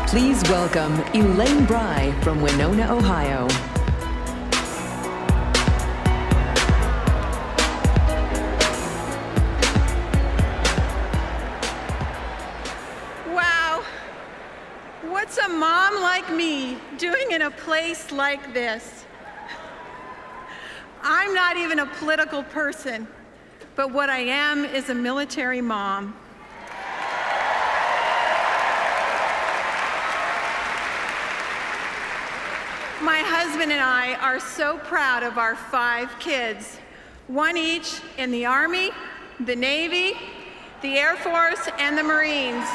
Please welcome Elaine Bry from Winona, Ohio. Wow, what's a mom like me doing in a place like this? I'm not even a political person, but what I am is a military mom. My husband and I are so proud of our 5 kids, one each in the Army, the Navy, the Air Force, and the Marines.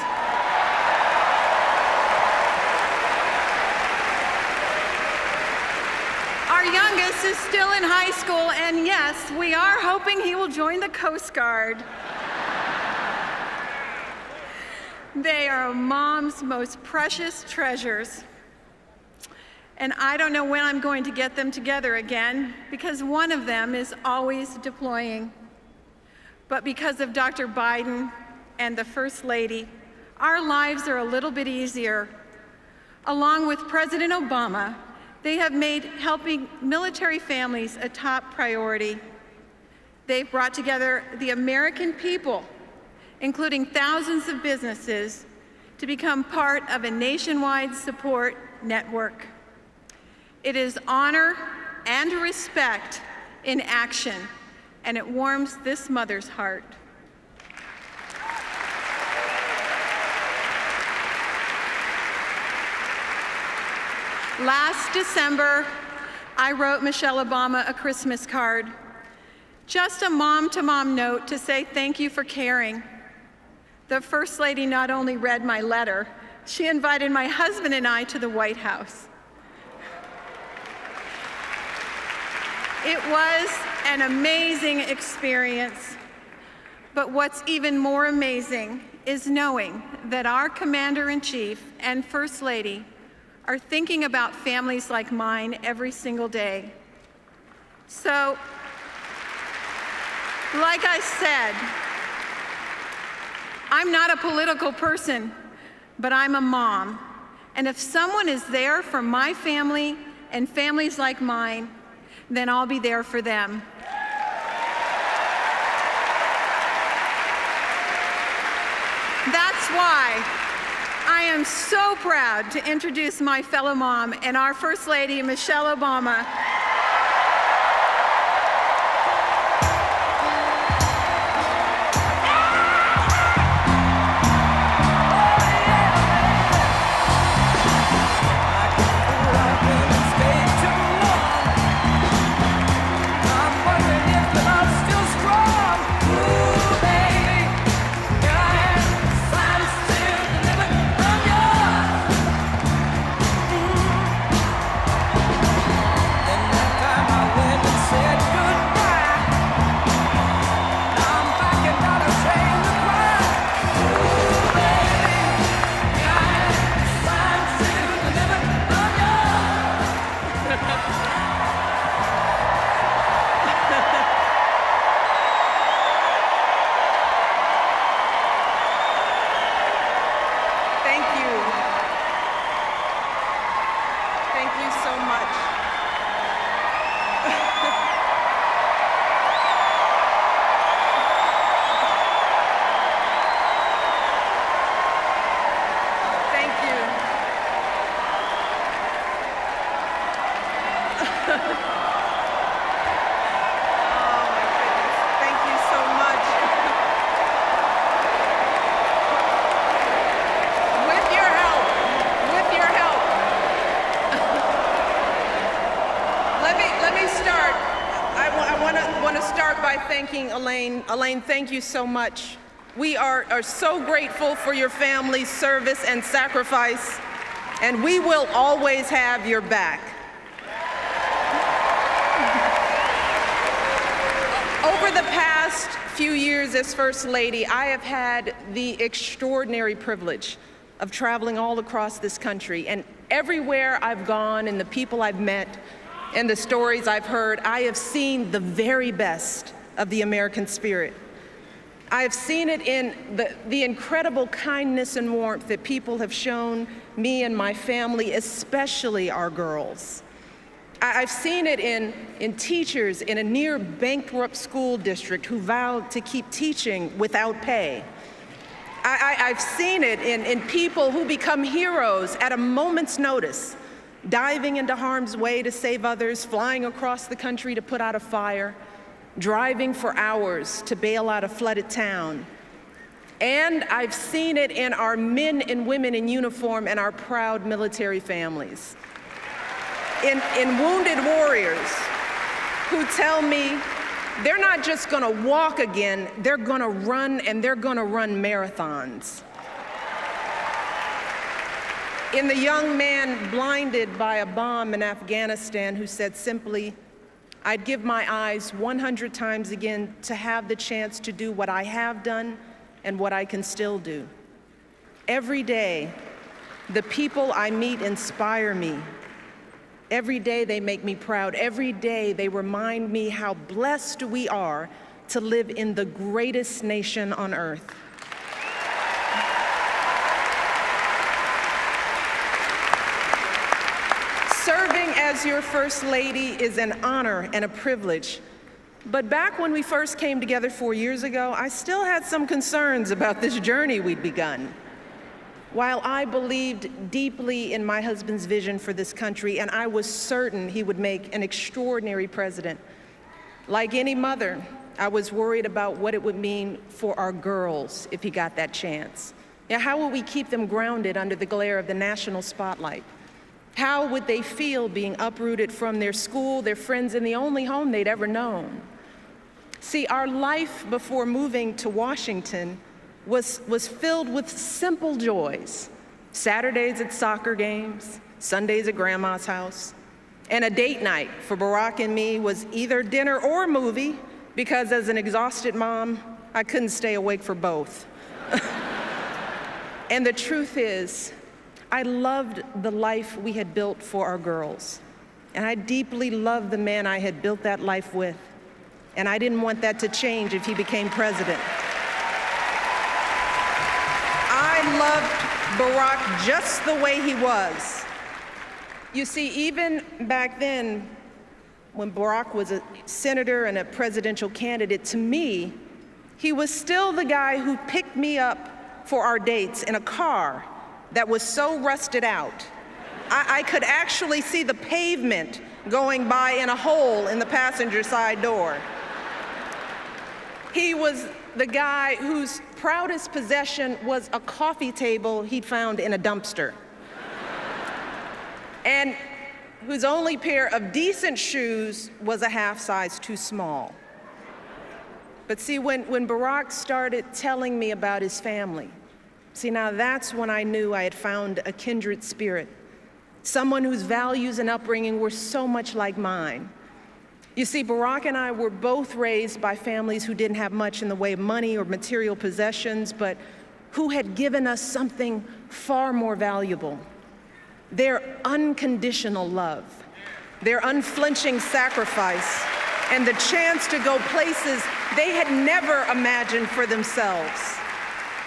Our youngest is still in high school, and yes, we are hoping he will join the Coast Guard. They are a mom's most precious treasures. And I don't know when I'm going to get them together again, because one of them is always deploying. But because of Dr. Biden and the First Lady, our lives are a little bit easier. Along with President Obama, they have made helping military families a top priority. They've brought together the American people, including thousands of businesses, to become part of a nationwide support network. It is honor and respect in action, and it warms this mother's heart. Last December, I wrote Michelle Obama a Christmas card, just a mom-to-mom note to say thank you for caring. The First Lady not only read my letter, she invited my husband and I to the White House. It was an amazing experience, but what's even more amazing is knowing that our Commander-in-Chief and First Lady are thinking about families like mine every single day. So, like I said, I'm not a political person, but I'm a mom. And if someone is there for my family and families like mine, then I'll be there for them. That's why I am so proud to introduce my fellow mom and our First Lady, Michelle Obama. Elaine, thank you so much. We are so grateful for your family's service and sacrifice, and we will always have your back. Over the past few years as First Lady, I have had the extraordinary privilege of traveling all across this country, and everywhere I've gone and the people I've met and the stories I've heard, I have seen the very best of the American spirit. I have seen it in the incredible kindness and warmth that people have shown me and my family, especially our girls. I've seen it in teachers in a near bankrupt school district who vowed to keep teaching without pay. I've seen it in people who become heroes at a moment's notice, diving into harm's way to save others, flying across the country to put out a fire, driving for hours to bail out a flooded town. And I've seen it in our men and women in uniform and our proud military families. In wounded warriors who tell me they're not just gonna walk again, they're gonna run, and they're gonna run marathons. In the young man blinded by a bomb in Afghanistan who said simply, "I'd give my eyes 100 times again to have the chance to do what I have done and what I can still do." Every day, the people I meet inspire me. Every day they make me proud. Every day they remind me how blessed we are to live in the greatest nation on earth. Serving as your First Lady is an honor and a privilege. But back when we first came together 4 years ago, I still had some concerns about this journey we'd begun. While I believed deeply in my husband's vision for this country, and I was certain he would make an extraordinary president, like any mother, I was worried about what it would mean for our girls if he got that chance. Now, how would we keep them grounded under the glare of the national spotlight? How would they feel being uprooted from their school, their friends, and the only home they'd ever known? See, our life before moving to Washington was filled with simple joys. Saturdays at soccer games, Sundays at grandma's house, and a date night for Barack and me was either dinner or a movie, because as an exhausted mom, I couldn't stay awake for both. And the truth is, I loved the life we had built for our girls, and I deeply loved the man I had built that life with, and I didn't want that to change if he became president. I loved Barack just the way he was. You see, even back then, when Barack was a senator and a presidential candidate, to me, he was still the guy who picked me up for our dates in a car that was so rusted out, I could actually see the pavement going by in a hole in the passenger side door. He was the guy whose proudest possession was a coffee table he'd found in a dumpster, and whose only pair of decent shoes was a half size too small. But see, when Barack started telling me about his family, see, now that's when I knew I had found a kindred spirit, someone whose values and upbringing were so much like mine. You see, Barack and I were both raised by families who didn't have much in the way of money or material possessions, but who had given us something far more valuable: their unconditional love, their unflinching sacrifice, and the chance to go places they had never imagined for themselves.